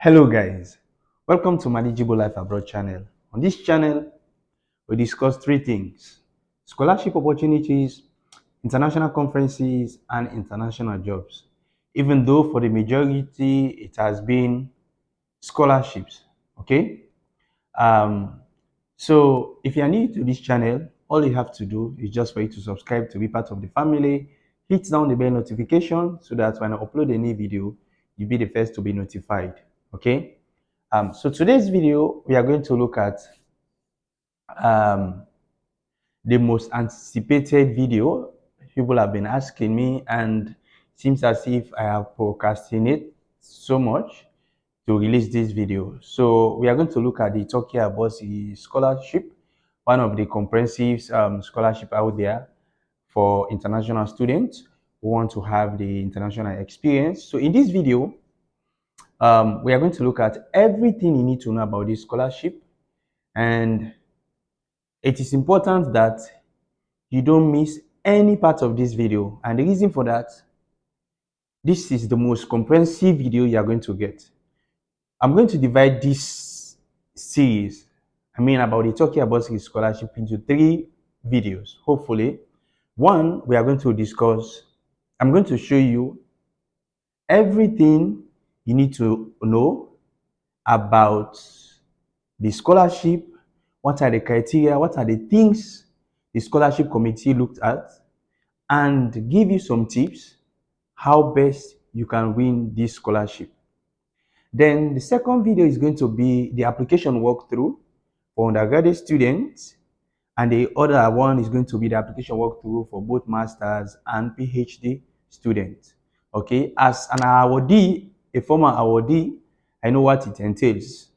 Hello guys, welcome to Manageable Life Abroad channel. On this channel, we discuss three things: scholarship opportunities, international conferences, and international jobs. Even though for the majority, it has been scholarships, okay? Um, so if you are new to this channel, all you have to do is just for you to subscribe to be part of the family, hit down the bell notification so that when I upload a new video, you'll be the first to be notified, okay? So today's video, we are going to look at um, the most anticipated video. People have been asking me, and it seems as if I have procrastinated so much to release this video. So we are going to look at the Turkiye Burslari Scholarship, one of the comprehensive scholarship out there for international students who want to have the international experience. So in this video, we are going to look at everything you need to know about this scholarship, and it is important that you don't miss any part of this video. And the reason for that, this is the most comprehensive video you are going to get. I'm going to divide this series, about the Turkiye Burslari Scholarship, into three videos, hopefully. One, we are going to discuss, I'm going to show you everything you need to know about the scholarship, what are the criteria, what are the things the scholarship committee looked at, and give you some tips how best you can win this scholarship. Then the second video is going to be the application walkthrough for undergraduate students, and the other one is going to be the application walkthrough for both masters and PhD students. Okay, as an awardee, a former awardee, I know what it entails.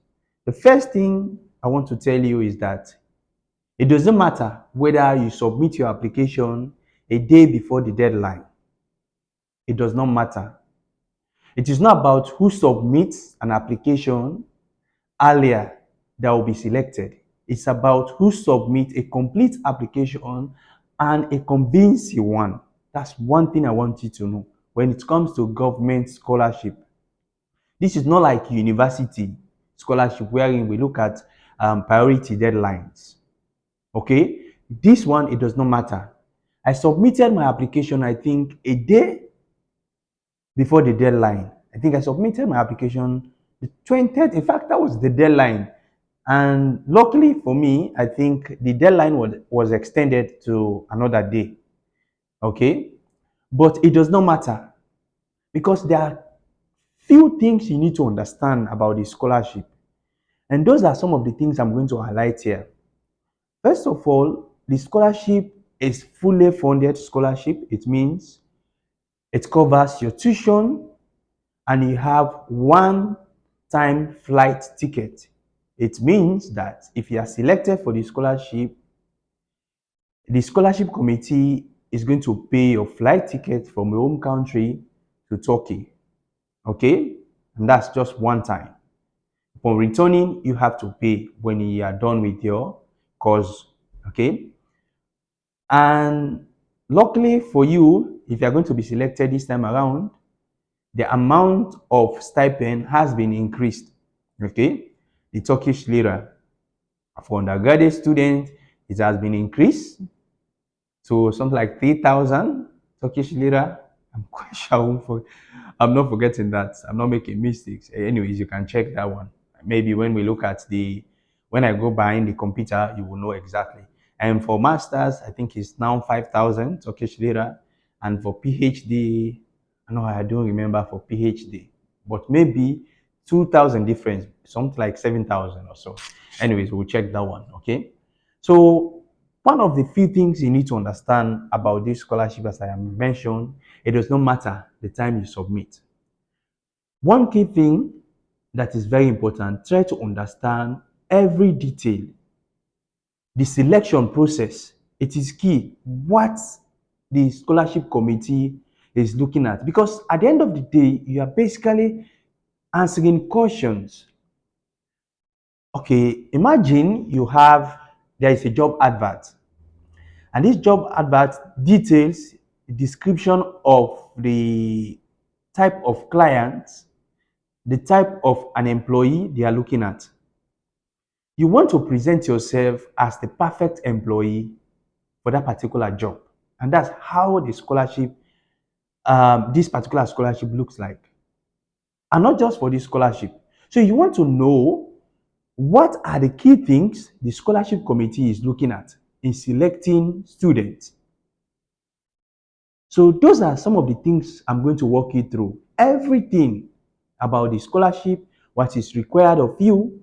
The first thing I want to tell you is that it doesn't matter whether you submit your application a day before the deadline. It does not matter. It is not about who submits an application earlier that will be selected. It's about who submits a complete application and a convincing one. That's one thing I want you to know when it comes to government scholarship. This is not like university scholarship wherein we look at priority deadlines. Okay? This one, it does not matter. I submitted my application, I think, a day before the deadline. I think I submitted my application the 20th. In fact, that was the deadline. And luckily for me, I think the deadline was extended to another day. Okay? But it does not matter because there are few things you need to understand about the scholarship. And those are some of the things I'm going to highlight here. First of all, the scholarship is fully funded scholarship. It means it covers your tuition and you have one-time flight ticket. It means that if you are selected for the scholarship committee is going to pay your flight ticket from your home country to Turkey. Okay? And that's just one time. Upon returning, you have to pay when you are done with your course. Okay? And luckily for you, if you are going to be selected this time around, the amount of stipend has been increased. Okay? The Turkish lira for undergraduate students, it has been increased to something like 3,000 Turkish lira. I'm quite sure I'm not forgetting that. I'm not making mistakes. Anyways, you can check that one. Maybe when we look at when I go behind the computer, you will know exactly. And for masters, I think it's now 5,000 Turkish lira. And for PhD, I don't remember for PhD, but maybe 2,000 difference, something like 7,000 or so. Anyways, we'll check that one. Okay. So one of the few things you need to understand about this scholarship, as I have mentioned, it does not matter the time you submit. One key thing that is very important, try to understand every detail. The selection process, it is key. What the scholarship committee is looking at. Because at the end of the day, you are basically answering questions. Okay, imagine there is a job advert. And this job advert details the description of the type of clients the type of an employee they are looking at. You want to present yourself as the perfect employee for that particular job. And that's how the scholarship, this particular scholarship looks like. And not just for this scholarship. So you want to know what are the key things the scholarship committee is looking at in selecting students. So those are some of the things I'm going to walk you through. Everything about the scholarship, what is required of you.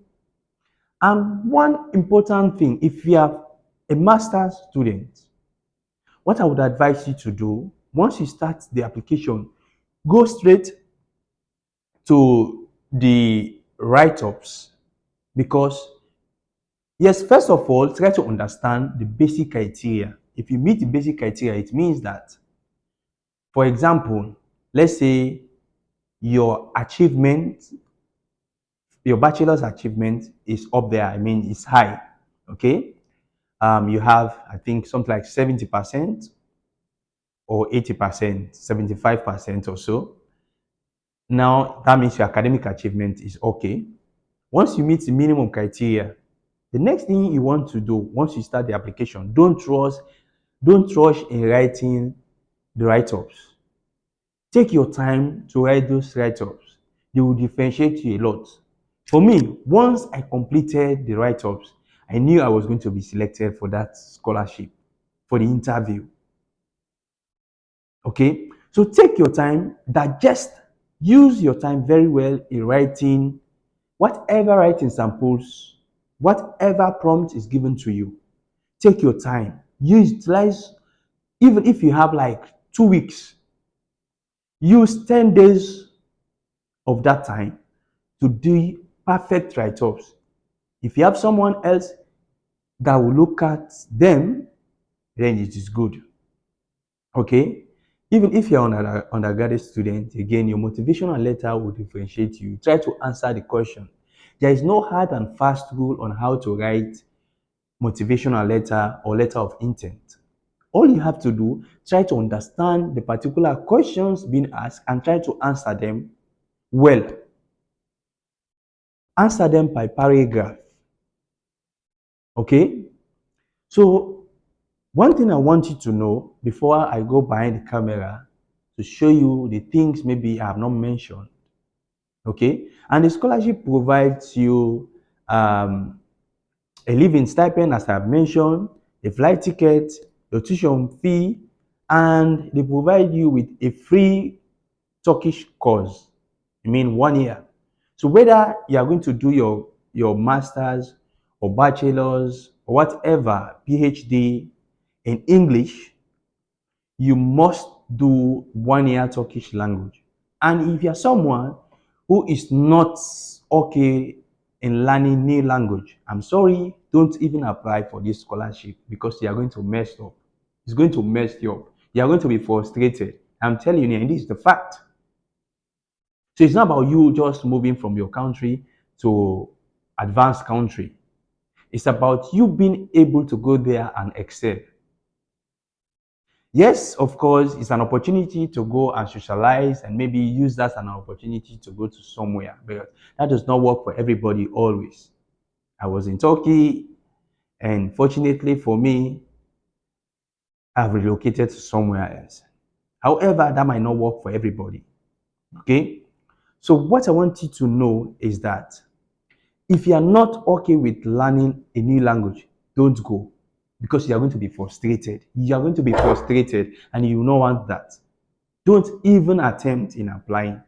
And one important thing, if you are a master's student, what I would advise you to do, once you start the application, go straight to the write-ups, because yes, first of all, try to understand the basic criteria. If you meet the basic criteria, it means that, for example, let's say your achievement, your bachelor's achievement is up there. I mean, it's high. Okay. You have, I think, something like 70% or 80%, 75% or so. Now, that means your academic achievement is okay. Once you meet the minimum criteria, the next thing you want to do once you start the application, don't rush in writing the write-ups. Take your time to write those write-ups. They will differentiate you a lot. For me, once I completed the write-ups, I knew I was going to be selected for that scholarship, for the interview. Okay? So take your time, digest, use your time very well in writing whatever writing samples, whatever prompt is given to you. Take your time. Utilize, even if you have like 2 weeks, use 10 days of that time to do perfect write-ups. If you have someone else that will look at them, then it is good. Okay? Even if you're an undergraduate student, again, your motivational letter will differentiate you. Try to answer the question. There is no hard and fast rule on how to write motivational letter or letter of intent. All you have to do, try to understand the particular questions being asked and try to answer them well. Answer them by paragraph. Okay? So, one thing I want you to know before I go behind the camera to show you the things maybe I have not mentioned. Okay? And the scholarship provides you a living stipend, as I've mentioned, a flight ticket, your tuition fee, and they provide you with a free Turkish course. I mean, 1 year. So whether you are going to do your master's or bachelor's or whatever, PhD in English, you must do 1 year Turkish language. And if you're someone who is not okay in learning new language, I'm sorry, don't even apply for this scholarship because you are going to mess up. It's going to mess you up. You are going to be frustrated. I'm telling you, and this is the fact. So it's not about you just moving from your country to advanced country. It's about you being able to go there and excel. Yes, of course, it's an opportunity to go and socialize and maybe use that as an opportunity to go to somewhere. But that does not work for everybody always. I was in Turkey, and fortunately for me, I've relocated to somewhere else. However, that might not work for everybody. Okay? So, what I want you to know is that if you are not okay with learning a new language, don't go because you are going to be frustrated. You are going to be frustrated and you don't want that. Don't even attempt in applying.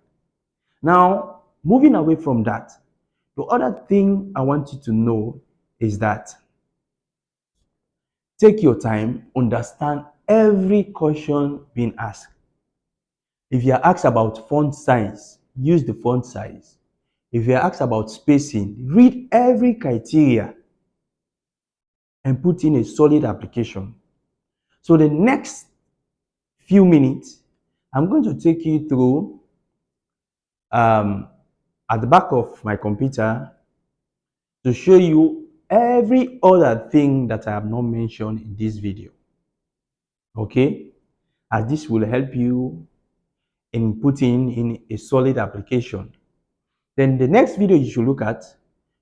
Now, moving away from that, the other thing I want you to know is that take your time, understand every question being asked. If you are asked about font size, use the font size. If you are asked about spacing, read every criteria and put in a solid application. So the next few minutes, I'm going to take you through at the back of my computer to show you every other thing that I have not mentioned in this video. Okay? As this will help you in putting in a solid application. Then the next video you should look at,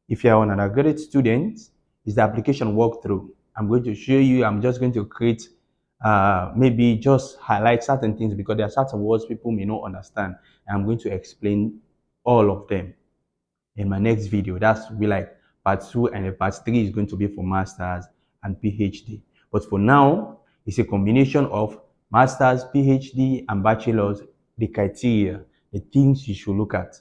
if you're an undergraduate student, is the application walkthrough. I'm going to show you, I'm just going to create, maybe just highlight certain things because there are certain words people may not understand. And I'm going to explain all of them in my next video. That's will be like part 2, and the part 3 is going to be for masters and PhD. But for now, it's a combination of masters, PhD, and bachelors, the criteria, the things you should look at.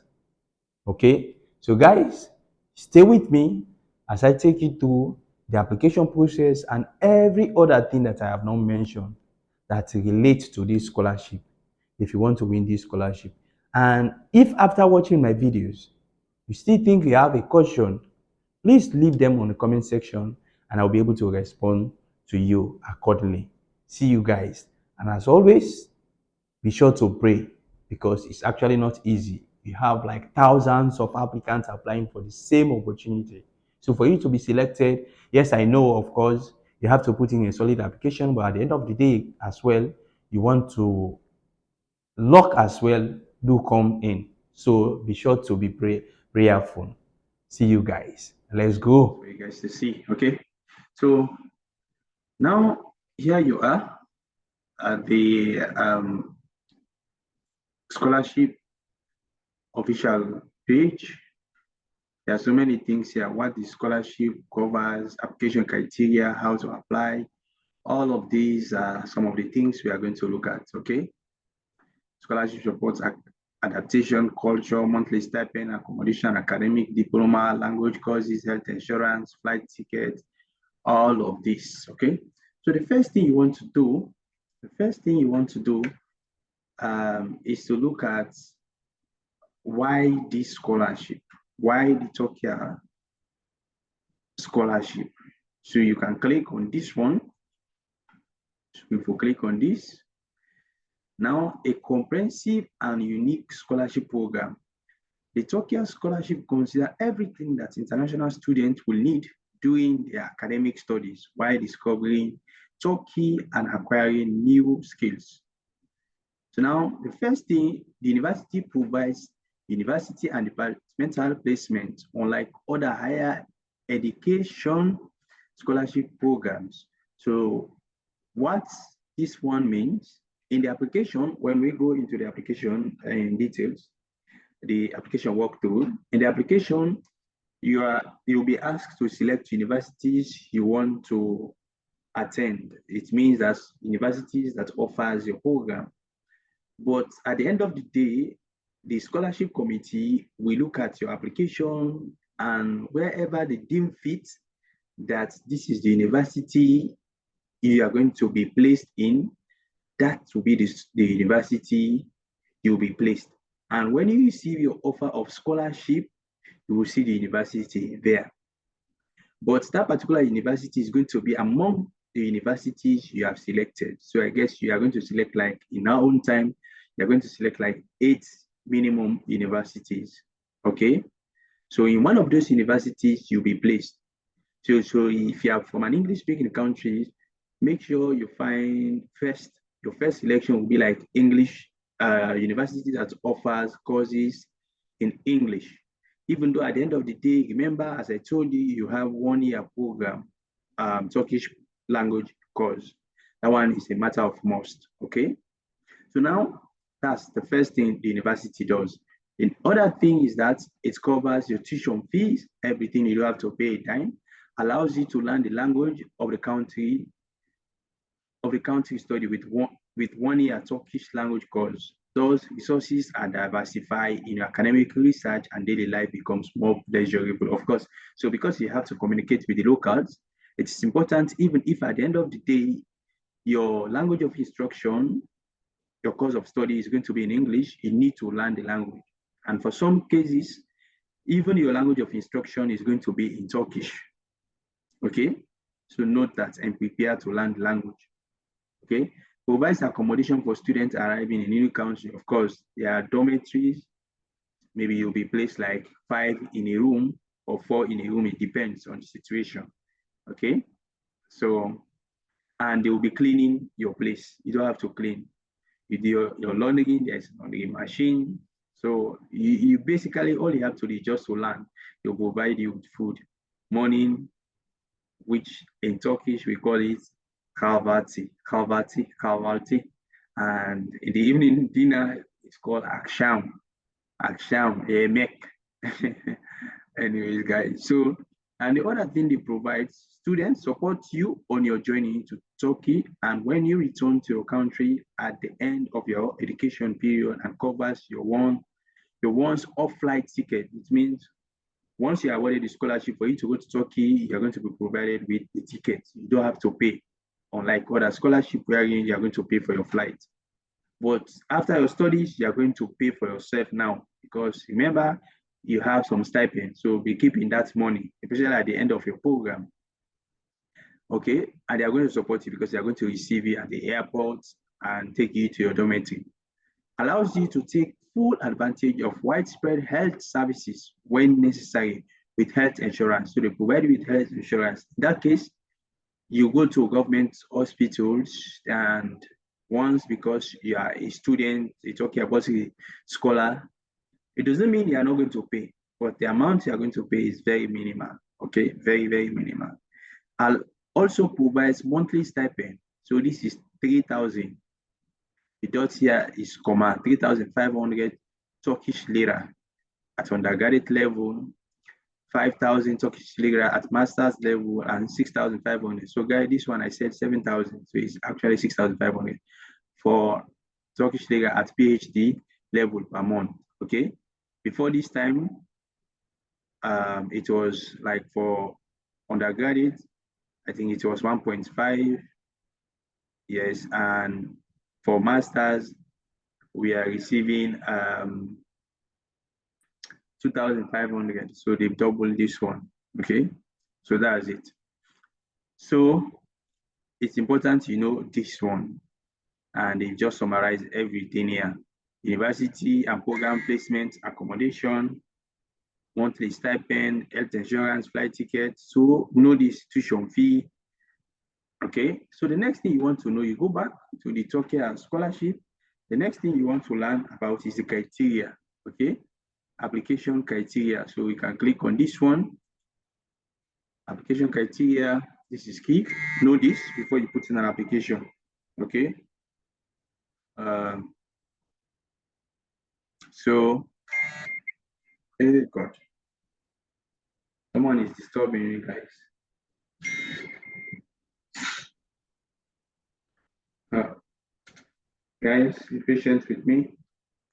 Okay, so guys, stay with me as I take you through the application process and every other thing that I have not mentioned that relates to this scholarship if you want to win this scholarship. And if after watching my videos you still think you have a question, please leave them on the comment section and I'll be able to respond to you accordingly. See you guys, and as always, be sure to pray because it's actually not easy. We have like thousands of applicants applying for the same opportunity. So for you to be selected, yes, I know, of course, you have to put in a solid application, but at the end of the day as well, you want to luck as well do come in. So be sure to be prayerful. See you guys. Let's go. For you guys to see. Okay. So now here you are at the scholarship official page. There are so many things here. What the scholarship covers, application criteria, how to apply. All of these are some of the things we are going to look at. Okay. Scholarship supports adaptation, culture, monthly stipend, accommodation, academic, diploma, language courses, health insurance, flight ticket, all of this, okay? So the first thing you want to do, is to look at why this scholarship, why the Turkiye scholarship. So you can click on this one. So if you click on this, now a comprehensive and unique scholarship program. The Turkiye scholarship considers everything that international students will need during their academic studies while discovering Turkey and acquiring new skills. So now the first thing, the university provides university and departmental placement, unlike other higher education scholarship programs. So what this one means, in the application, when we go into the application in details, the application walkthrough, in the application, you'll be asked to select universities you want to attend. It means that universities that offers your program. But at the end of the day, the scholarship committee will look at your application, and wherever they deem fit that this is the university you are going to be placed in, that will be the university you'll be placed. And when you receive your offer of scholarship, you will see the university there. But that particular university is going to be among the universities you have selected. So I guess you are going to select, like in our own time, you're going to select like 8 minimum universities. Okay. So in one of those universities, you'll be placed. So if you are from an English speaking country, make sure you find your first selection will be like English university that offers courses in English. Even though at the end of the day, remember, as I told you, you have 1 year program, Turkish language course. That one is a matter of must, okay? So now that's the first thing the university does. The other thing is that it covers your tuition fees, everything you don't have to pay a dime, allows you to learn the language of the country study with 1 year Turkish language course. Those resources are diversified in your academic research and daily life becomes more pleasurable, of course. So because you have to communicate with the locals, it's important, even if at the end of the day, your language of instruction, your course of study is going to be in English, you need to learn the language. And for some cases, even your language of instruction is going to be in Turkish. Okay? So note that and prepare to learn the language. Okay? Provides accommodation for students arriving in a new country. Of course, there are dormitories. Maybe you'll be placed like 5 in a room or 4 in a room. It depends on the situation. Okay? So, and they will be cleaning your place. You don't have to clean. You do your laundry, there's a laundry machine. So you basically, all you have to do is just to learn. They'll provide you with food. Morning, which in Turkish we call it kahvaltı. And in the evening dinner, it's called akşam, yemek. Anyways, guys. So, and the other thing they provide, students support you on your journey into Turkey. And when you return to your country at the end of your education period and covers your once off flight ticket, it means once you are awarded the scholarship for you to go to Turkey, you're going to be provided with the ticket. You don't have to pay. Unlike other scholarship where you're going to pay for your flight. But after your studies, you're going to pay for yourself now because remember, you have some stipend. So be keeping that money, especially at the end of your program. Okay. And they are going to support you because they are going to receive you at the airport and take you to your dormitory. Allows you to take full advantage of widespread health services when necessary with health insurance. So they provide you with health insurance. In that case, you go to government hospitals, and once because you are a student, a Turkiye Burslari scholar, it doesn't mean you are not going to pay, but the amount you are going to pay is very minimal. Okay, very, very minimal. I'll also provides monthly stipend. So this is 3,000. The dot here is 3,500 Turkish lira at undergraduate level, 5,000 Turkish lira at master's level, and 6,500. So guys, this one I said 7,000. So it's actually 6,500 for Turkish lira at PhD level per month. Okay. Before this time, it was like for undergraduate, I think it was 1.5. Yes. And for masters, we are receiving 2,500. So they've doubled this one. Okay. So that's it. So it's important you know this one. And they just summarize everything here. University and program placement, accommodation, monthly stipend, health insurance, flight ticket. So know the tuition fee. Okay, so the next thing you want to know, you go back to the Turkiye scholarship. The next thing you want to learn about is the criteria. Okay, application criteria. So we can click on this one. Application criteria. This is key. Know this before you put in an application. Okay. So, hey God, someone is disturbing me, guys. Guys, be patient with me.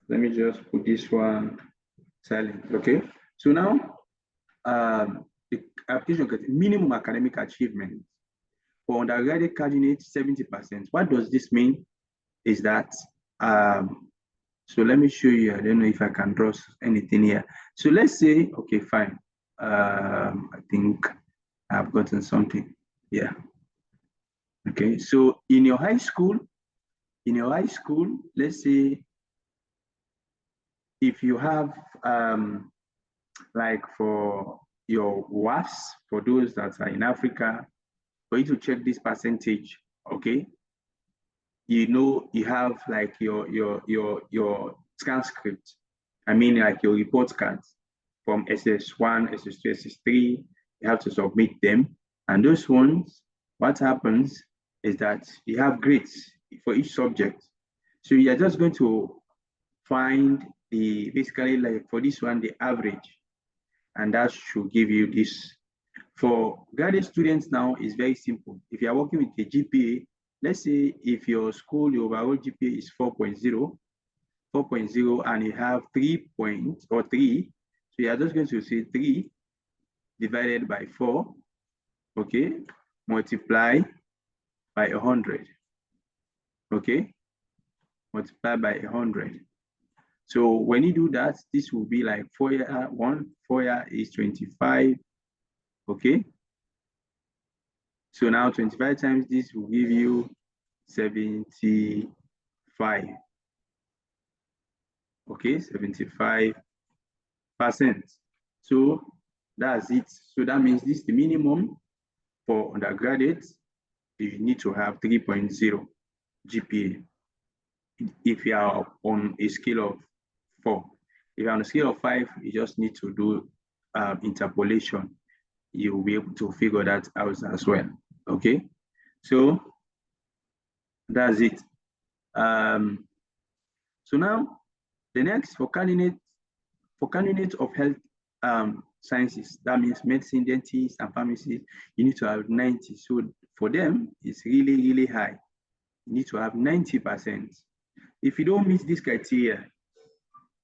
Let me just put this one silent. Okay. So now, the application minimum academic achievement for undergraduate candidates 70%. What does this mean? Is that so let me show you. I don't know if I can draw anything here. So let's say, okay, fine. I think I've gotten something. Yeah. Okay. So in your high school, let's say if you have like for your WAFs, for those that are in Africa, for you to check this percentage, okay? You know you have like your transcript. I mean like your report cards from SS1, SS2, SS3, you have to submit them. And those ones, what happens is that you have grades for each subject. So you're just going to find the, basically like for this one, the average, and that should give you this. For graduate students now, is very simple. If you are working with a GPA, let's say if your school, your overall GPA is 4.0, and you have 3 points or 3, so you are just going to say 3 divided by 4, okay, multiply by 100, okay, multiply by 100. So when you do that, this will be like 4 year 4 year is 25, okay. So now 25 times this will give you 75. Okay, 75%. So that's it. So that means this is the minimum for undergraduates. You need to have 3.0 GPA if you are on a scale of 4. If you're on a scale of 5, you just need to do interpolation. You'll be able to figure that out as well. Okay, so that's it. So now the next for candidates of health sciences, that means medicine, dentists, and pharmacists, you need to have 90. So for them, it's really, really high. You need to have 90%. If you don't meet this criteria,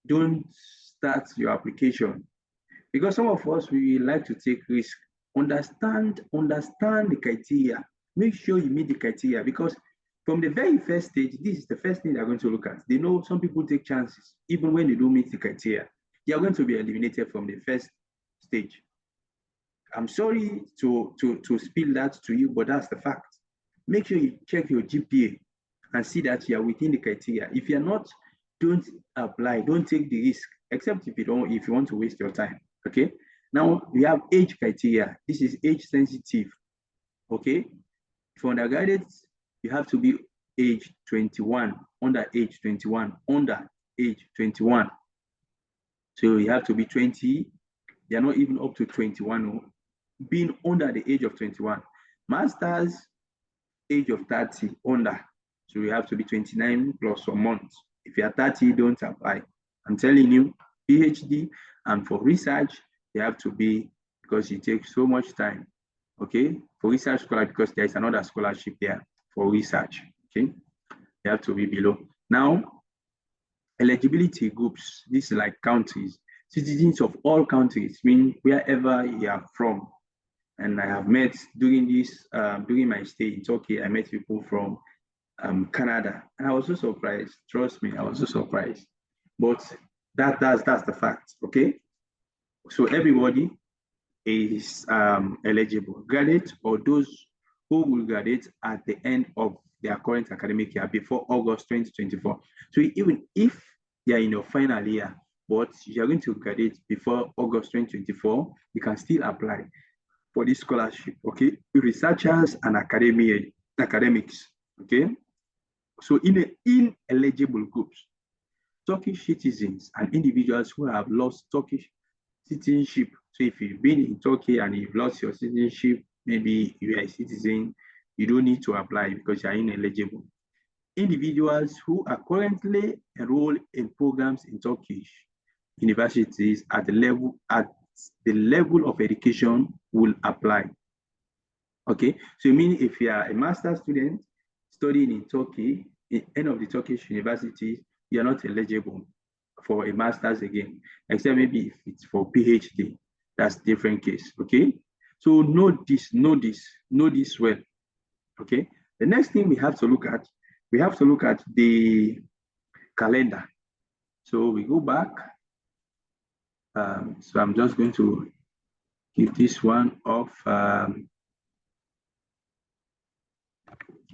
don't start your application. Because some of us, we like to take risk. Understand the criteria. Make sure you meet the criteria, because from the very first stage, this is the first thing they're going to look at. They know some people take chances, even when they don't meet the criteria. They are going to be eliminated from the first stage. I'm sorry to spill that to you, but that's the fact. Make sure you check your GPA and see that you are within the criteria. If you're not, don't apply, don't take the risk, except if you want to waste your time. Okay. Now we have age criteria. This is age sensitive. Okay. For undergraduates, you have to be age 21, under age 21, under age 21. So you have to be 20. They are not even up to 21, being under the age of 21. Masters, age of 30, under. So you have to be 29 plus a month. If you are 30, don't apply. I'm telling you, PhD and for research, they have to be, because it takes so much time. Okay, for research scholar, because there is another scholarship there for research. Okay, they have to be below. Now, eligibility groups, this is like countries. Citizens of all countries, mean wherever you are from. And I have met during my stay in Turkey, I met people from Canada, and I was so surprised. Trust me, I was so surprised. But that's the fact. Okay, so everybody is eligible, graduate or those who will graduate at the end of their current academic year before August 2024. So even if they are in your final year, but you are going to graduate before August 2024, you can still apply for this scholarship. Okay, researchers and academics. Okay, so in ineligible groups, Turkish citizens and individuals who have lost Turkish citizenship. So if you've been in Turkey and you've lost your citizenship, maybe you are a citizen, you don't need to apply because you are ineligible. Individuals who are currently enrolled in programs in Turkish universities at the level of education will apply. Okay, so you mean if you are a master's student studying in Turkey, in any of the Turkish universities, you are not eligible for a master's again, except maybe if it's for PhD, that's different case. Okay, so know this well. Okay, the next thing we have to look at the calendar. So we go back. So I'm just going to give this one off.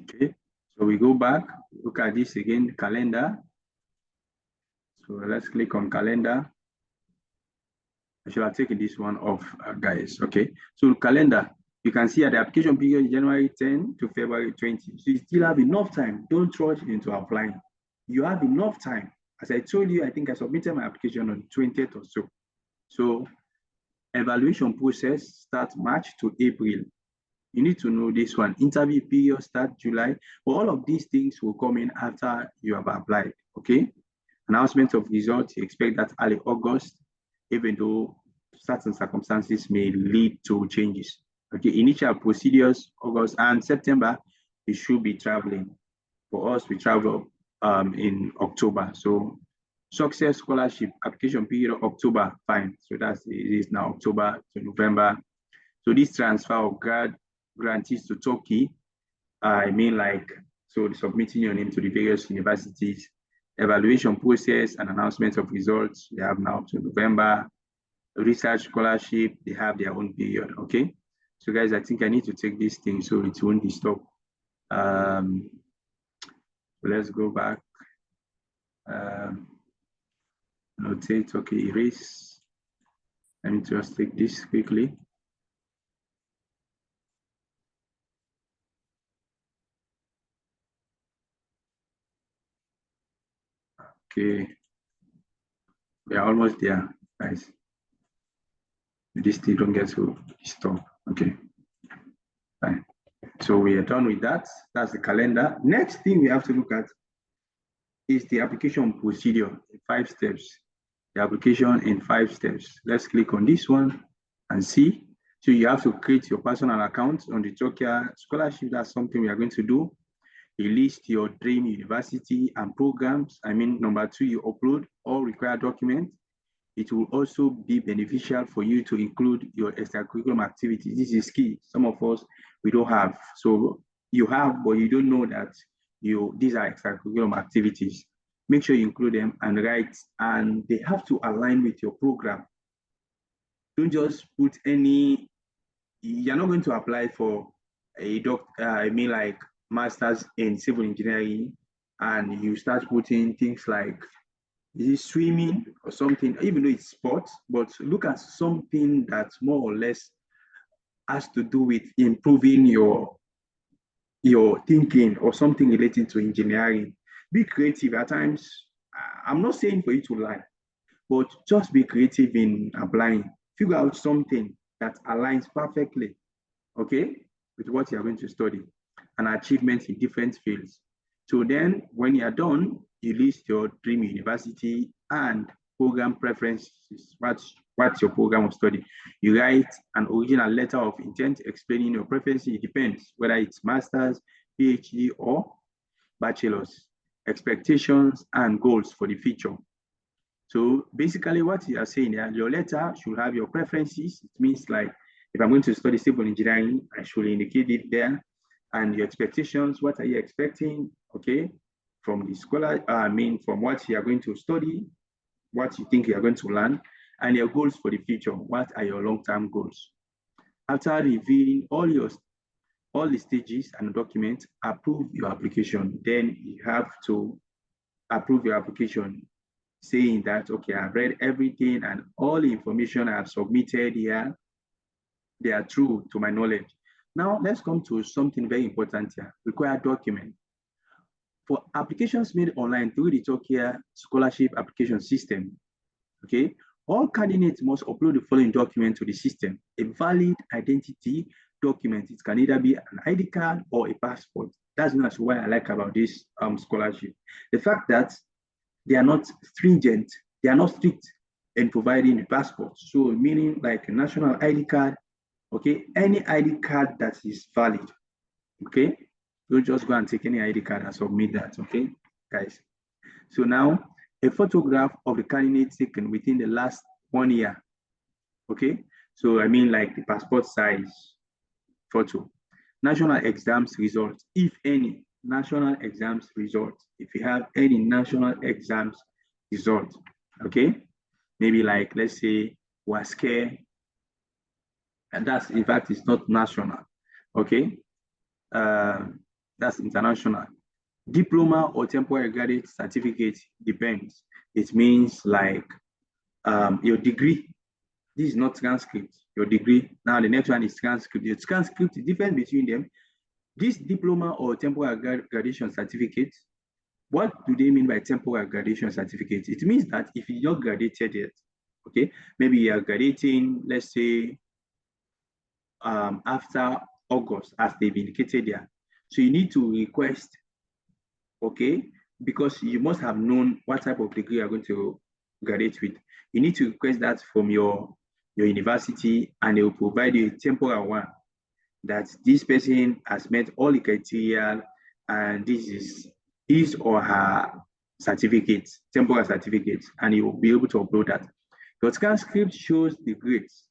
Okay, so we go back, look at this again, calendar. So let's click on calendar. I should have taken this one off, guys. Okay, so calendar, you can see at the application period January 10 to February 20. So you still have enough time. Don't rush into applying. You have enough time. As I told you, I think I submitted my application on 20th or so. So evaluation process starts March to April. You need to know this one. Interview period start July. But all of these things will come in after you have applied. Okay. Announcement of results, you expect that early August, even though certain circumstances may lead to changes. Okay, initial procedures, August and September, you should be traveling. For us, we travel in October. So success scholarship application period October, fine. So it is now October to November. So this transfer of grantees to Turkey, so submitting your name to the various universities, evaluation process and announcement of results, they have now to November. Research scholarship, they have their own period. Okay, so guys, I think I need to take this thing so it won't disturb. So let's go back. Notate. Okay, erase. Let me just take this quickly. Okay, We are almost there, guys. This thing don't get to stop. Okay. Fine. So we are done with that. That's the calendar. Next thing we have to look at is the application procedure in 5 steps. The application in 5 steps. Let's click on this one and see. So you have to create your personal account on the Turkiye Scholarship. That's something we are going to do. You list your dream university and programs. I mean, number 2, you upload all required documents. It will also be beneficial for you to include your extracurriculum activities. This is key. Some of us, we don't have. So you have, but you don't know that these are extracurriculum activities. Make sure you include them and write, and they have to align with your program. Don't just put any, you're not going to apply for a like master's in civil engineering, and you start putting things like, is it swimming or something, even though it's sports, but look at something that more or less has to do with improving your thinking or something related to engineering. Be creative at times. I'm not saying for you to lie, but just be creative in applying. Figure out something that aligns perfectly, okay, with what you're going to study and achievements in different fields. So then when you're done, you list your dream university and program preferences. What's your program of study? You write an original letter of intent explaining your preferences. It depends whether it's master's, PhD, or bachelor's. Expectations and goals for the future. So basically what you are saying here, your letter should have your preferences. It means like, if I'm going to study civil engineering, I should indicate it there. And your expectations, what are you expecting, okay, from the scholar, from what you are going to study, what you think you are going to learn, and your goals for the future. What are your long-term goals? After reviewing all the stages and documents, approve your application. Then you have to approve your application, saying that, okay, I've read everything and all the information I have submitted here, they are true to my knowledge. Now, let's come to something very important here, required document. For applications made online through the Turkiye Scholarship application system, okay, all candidates must upload the following document to the system: a valid identity document. It can either be an ID card or a passport. That's not what I like about this scholarship. The fact that they are not stringent, they are not strict in providing the passport. So meaning like a national ID card, okay, any ID card that is valid, okay? Don't just go and take any ID card and submit that, okay, guys? So now, a photograph of the candidate taken within the last 1 year, okay? So I mean like the passport size photo. National exams results, if any, national exams results. If you have any national exams result, okay? Maybe like, let's say, WASCE, and that's, in fact, it's not national, okay? That's international. Diploma or temporary graduate certificate depends. It means like your degree. This is not transcript, your degree. Now the next one is transcript. The transcript, the difference between them, this diploma or temporary graduation certificate, what do they mean by temporary graduation certificate? It means that if you not graduated yet, okay, maybe you are graduating, let's say, after August, as they've indicated there. So you need to request, okay, because you must have known what type of degree you're going to graduate with. You need to request that from your university, and they will provide you a temporary one that this person has met all the criteria, and this is his or her certificate, temporary certificate, and you will be able to upload that. Your transcript shows the grades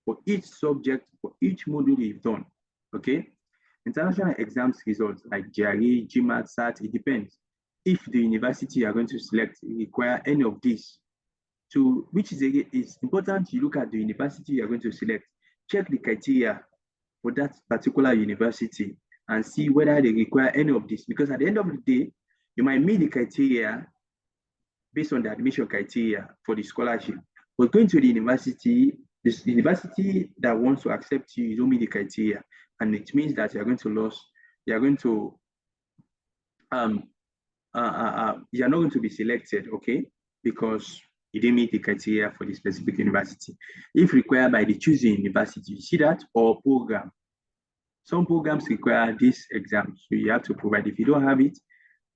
for each subject, for each module you've done, okay? International exams results like GRE, GMAT, SAT, it depends. If the university you are going to select require any of these, so which is it's important you look at the university you are going to select, check the criteria for that particular university and see whether they require any of this, because at the end of the day, you might meet the criteria based on the admission criteria for the scholarship. But going to the university, this university that wants to accept you, you don't meet the criteria, and it means that you're going to lose, you're going to you're not going to be selected, okay? Because you didn't meet the criteria for the specific university. If required by the choosing university, you see that, or program. Some programs require this exam, so you have to provide. If you don't have it,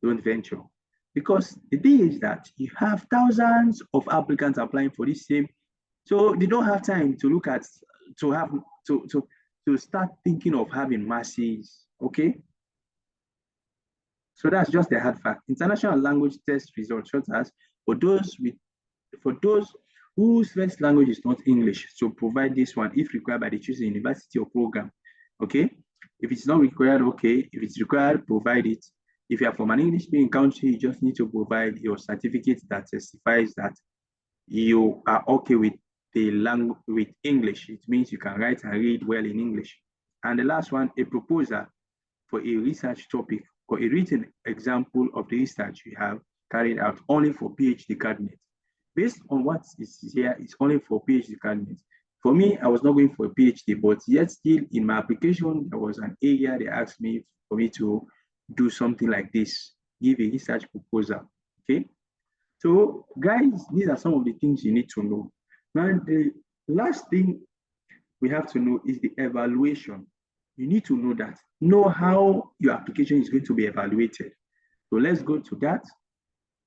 don't venture. Because the thing is that you have thousands of applicants applying for this same, so they don't have time to look at, to have, to start thinking of having masses, okay? So that's just the hard fact. International language test results, such as for those whose first language is not English, so provide this one if required by the choosing university or program. Okay. If it's not required, okay. If it's required, provide it. If you are from an English-speaking country, you just need to provide your certificate that testifies that you are okay with the language, with English. It means you can write and read well in English. And the last one, a proposal for a research topic or a written example of the research you have carried out only for PhD candidates. Based on what is here, it's only for PhD candidates. For me, I was not going for a PhD, but yet still in my application, there was an area they asked me for me to do something like this, give a research proposal. Okay. So guys, these are some of the things you need to know. Now, the last thing we have to know is the evaluation. You need to know that, know how your application is going to be evaluated. So let's go to that.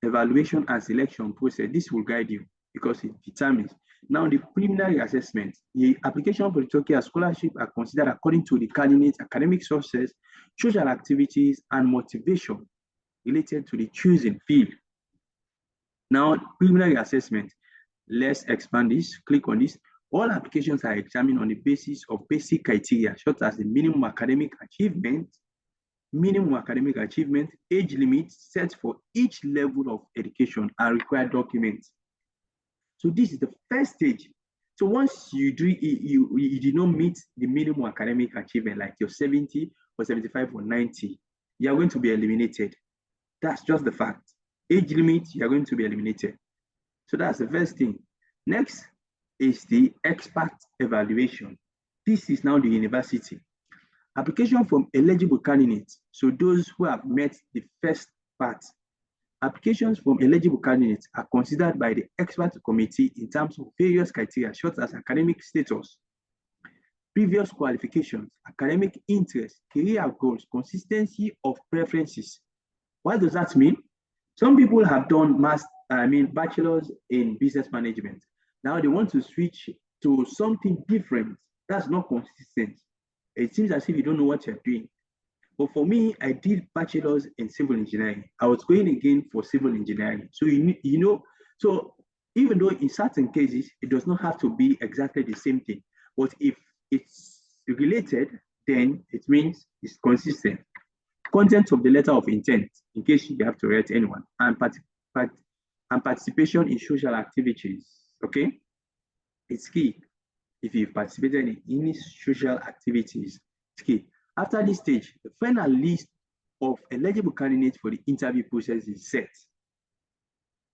Evaluation and selection process. This will guide you because it determines. Now, the preliminary assessment. The application for the Turkiye scholarship are considered according to the candidate's academic sources, social activities, and motivation related to the choosing field. Now, preliminary assessment. Let's expand this. Click on this. All applications are examined on the basis of basic criteria, such as the minimum academic achievement, age limit set for each level of education, and required documents. So this is the first stage. So once you did not meet the minimum academic achievement, like your 70 or 75 or 90, you are going to be eliminated. That's just the fact. Age limit, you are going to be eliminated. So that's the first thing. Next is the expert evaluation. This is now the university. Application from eligible candidates. So those who have met the first part. Applications from eligible candidates are considered by the expert committee in terms of various criteria, such as academic status, previous qualifications, academic interest, career goals, consistency of preferences. What does that mean? Some people have done bachelor's in business management. Now they want to switch to something different. That's not consistent. It seems as if you don't know what you're doing. But for me, I did bachelor's in civil engineering. I was going again for civil engineering. So, so even though in certain cases, it does not have to be exactly the same thing. But if it's related, then it means it's consistent. Content of the letter of intent, in case you have to write anyone, and participation in social activities, okay? It's key. If you've participated in any social activities, it's key. After this stage, the final list of eligible candidates for the interview process is set.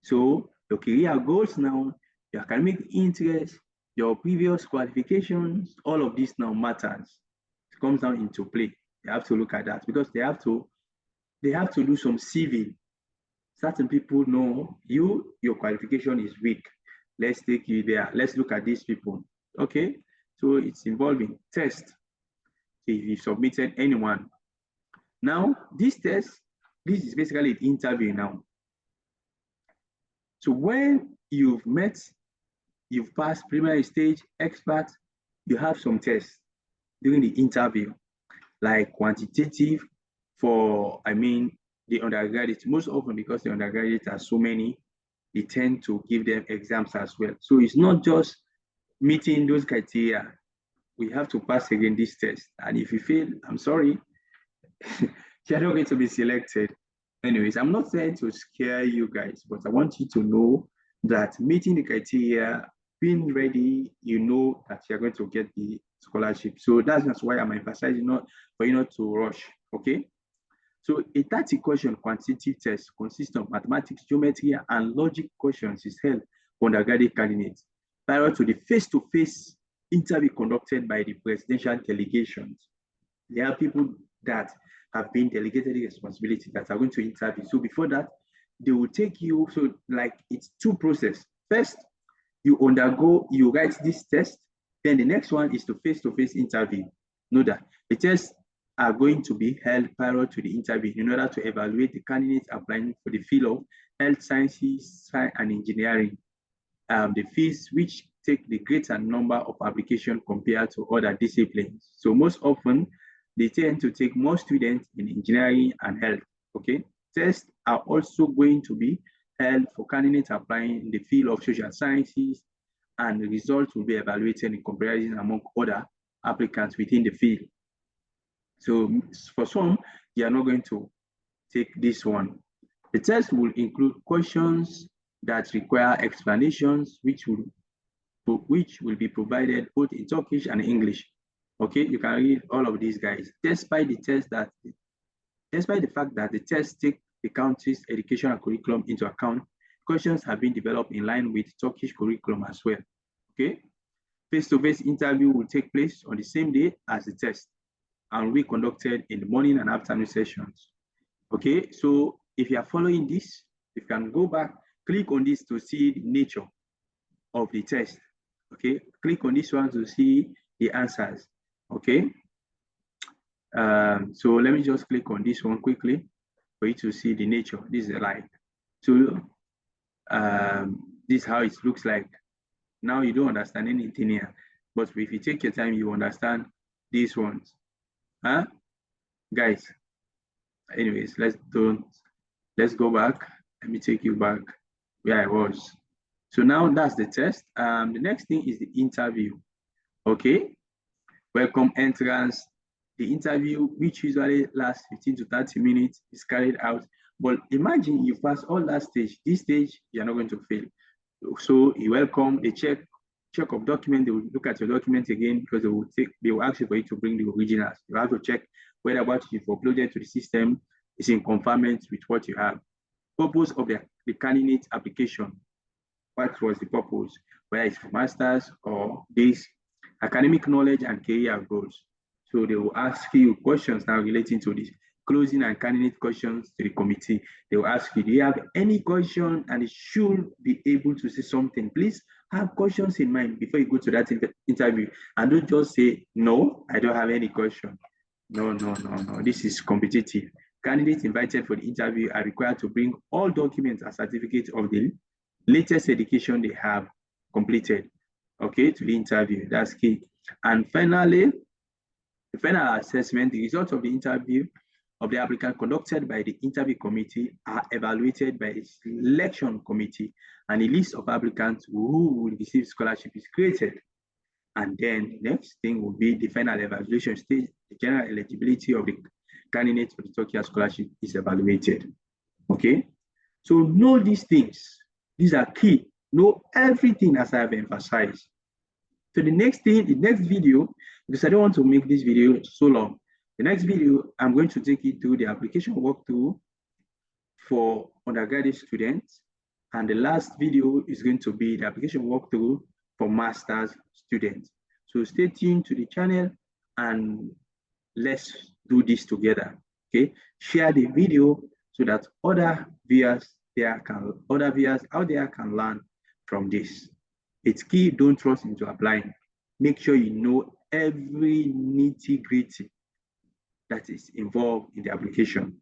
So your career goals now, your academic interest, your previous qualifications, all of this now matters. It comes down into play. You have to look at that because they have to do some CV. Certain people know your qualification is weak. Let's take you there. Let's look at these people. Okay, so it's involving test. If you submitted anyone. Now, this test, this is basically an interview now. So when you've passed preliminary stage, expert, you have some tests during the interview, like quantitative for, the undergraduates. Most often because the undergraduates are so many, they tend to give them exams as well. So it's not just meeting those criteria. We have to pass again this test. And if you fail, I'm sorry, you're not going to be selected. Anyways, I'm not saying to scare you guys, but I want you to know that meeting the criteria, being ready, you know that you're going to get the scholarship. So that's just why I'm emphasizing for you not to rush, okay? So a 30-question quantitative test consists of mathematics, geometry, and logic questions is held for undergraduate candidates prior to the face-to-face interview conducted by the presidential delegations. There are people that have been delegated the responsibility that are going to interview. So before that, they will take you, so like it's two processes. First, you write this test. Then the next one is to face-to-face interview. Know that the tests are going to be held prior to the interview in order to evaluate the candidates applying for the field of health sciences and engineering. The fields which take the greater number of applications compared to other disciplines. So most often, they tend to take more students in engineering and health. Okay, tests are also going to be held for candidates applying in the field of social sciences, and the results will be evaluated in comparison among other applicants within the field. So for some, they are not going to take this one. The test will include questions that require explanations, which will be provided both in Turkish and English. Okay, you can read all of these guys. Despite the fact that the test take the country's educational curriculum into account, questions have been developed in line with Turkish curriculum as well. Okay, face-to-face interview will take place on the same day as the test and will be conducted in the morning and afternoon sessions. Okay, so if you are following this, you can go back, click on this to see the nature of the test. Okay, click on this one to see the answers. Okay, so let me just click on this one quickly for you to see the nature. This is like, so this is how it looks like. Now you don't understand anything here, but if you take your time, you understand these ones. Huh? Guys, anyways, let's go back. Let me take you back where I was. So now that's the test. The next thing is the interview. Okay, welcome entrance. The interview, which usually lasts 15 to 30 minutes, is carried out. But imagine you pass all that stage. This stage, you're not going to fail. So you welcome, they check of document. They will look at your document again because they will ask you for you to bring the originals. You have to check whether what you've uploaded to the system is in conformance with what you have. Purpose of the candidate application. What was the purpose? Whether it's for masters or this academic knowledge and career goals. So they will ask you questions now relating to this. Closing and candidate questions to the committee. They will ask you, do you have any question? And it should be able to say something. Please have questions in mind before you go to that interview. And don't just say, no, I don't have any question. No. This is competitive. Candidates invited for the interview are required to bring all documents and certificates of the latest education they have completed, okay, to the interview. That's key. And finally, the final assessment, the results of the interview of the applicant conducted by the interview committee are evaluated by a selection committee, and a list of applicants who will receive scholarship is created. And then the next thing will be the final evaluation stage. The general eligibility of the candidates for the Turkiye scholarship is evaluated. Okay, so know these things. These are key. Know everything as I have emphasized. So the next video, because I don't want to make this video so long, the next video, I'm going to take you through the application walkthrough for undergraduate students. And the last video is going to be the application walkthrough for master's students. So stay tuned to the channel and let's do this together. Okay, share the video so that other viewers out there can learn from this. It's key, don't trust into applying. Make sure you know every nitty-gritty that is involved in the application.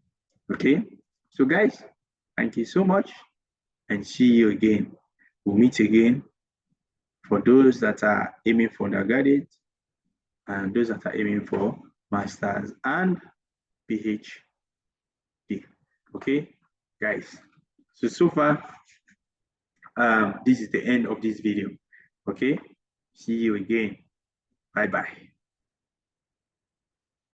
Okay, so guys, thank you so much and see you again. We'll meet again for those that are aiming for undergraduate and those that are aiming for masters and PhD. Okay, guys. So far, this is the end of this video. Okay, see you again. Bye-bye.